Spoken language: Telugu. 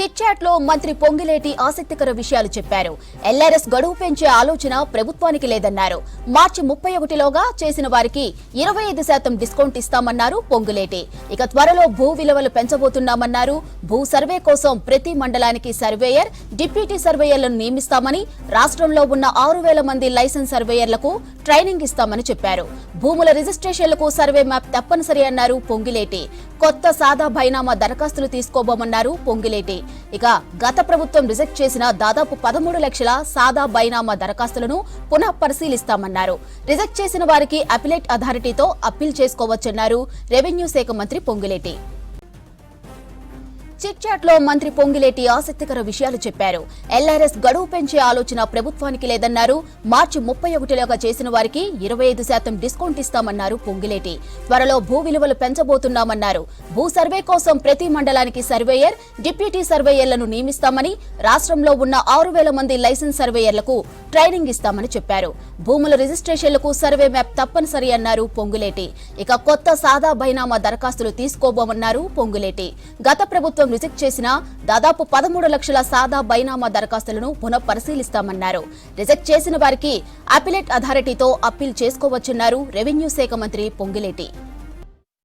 చిట్ చాట్ లో మంత్రి పొంగిలేటి ఆసక్తికర విషయాలు చెప్పారు. ఎల్ఆర్ఎస్ గడువు పెంచే ఆలోచన ప్రభుత్వానికి లేదన్నారు. మార్చి 31లోగా చేసిన వారికి 25% డిస్కౌంట్ ఇస్తామన్నారు పొంగులేటి. ఇక త్వరలో భూ విలువలు పెంచబోతున్నామన్నారు. భూ సర్వే కోసం ప్రతి మండలానికి సర్వేయర్, డిప్యూటీ సర్వేయర్లను నియమిస్తామని, రాష్ట్రంలో ఉన్న 6000 మంది లైసెన్స్ సర్వేయర్లకు ట్రైనింగ్ ఇస్తామని చెప్పారు. భూముల రిజిస్ట్రేషన్లకు సర్వే మ్యాప్ తప్పనిసరి అన్నారు పొంగిలేటి. కొత్త సాదా బైనామా దరఖాస్తులు తీసుకోబోమన్నారు పొంగిలేటి. ఇక గత ప్రభుత్వం రిజెక్ట్ చేసిన దాదాపు 13 లక్షల సాదా బైనామా దరఖాస్తులను పునః పరిశీలిస్తామన్నారు. రిజెక్ట్ చేసిన వారికి అపిలేట్ అథారిటీతో అప్పీల్ చేసుకోవచ్చన్నారు రెవెన్యూ శాఖ మంత్రి పొంగిలేటి. చిట్ చాట్ లో మంత్రి పొంగిలేటి ఆసక్తికర విషయాలు చెప్పారు. ఎల్ఆర్ఎస్ గడువు పెంచే ఆలోచన ప్రభుత్వానికి లేదన్నారు. మార్చి 31లోగా చేసిన వారికి 25% డిస్కౌంట్ ఇస్తామన్నారు పొంగిలేటి. త్వరలో భూ విలువలు పెంచబోతున్నామన్నారు. భూ సర్వే కోసం ప్రతి మండలానికి సర్వేయర్, డిప్యూటీ సర్వేయర్లను నియమిస్తామని, రాష్ట్రంలో ఉన్న 6000 మంది లైసెన్స్ సర్వేయర్లకు ట్రైనింగ్ ఇస్తామని చెప్పారు. భూముల రిజిస్ట్రేషన్లకు సర్వే మ్యాప్ తప్పనిసరి అన్నారు పొంగులేటి. ఇక కొత్త సాదా బైనామా దరఖాస్తులు తీసుకోబోమన్నారు పొంగులేటి. గత ప్రభుత్వం రిజెక్ట్ చేసిన దాదాపు 13 లక్షల సాదా బైనామా దరఖాస్తులను పునః పరిశీలిస్తామన్నారు. రిజెక్ట్ చేసిన వారికి అపిలేట్ అథారిటీతో అప్పీల్ చేసుకోవచ్చన్నారు రెవెన్యూ శాఖ మంత్రి పొంగిలేటి.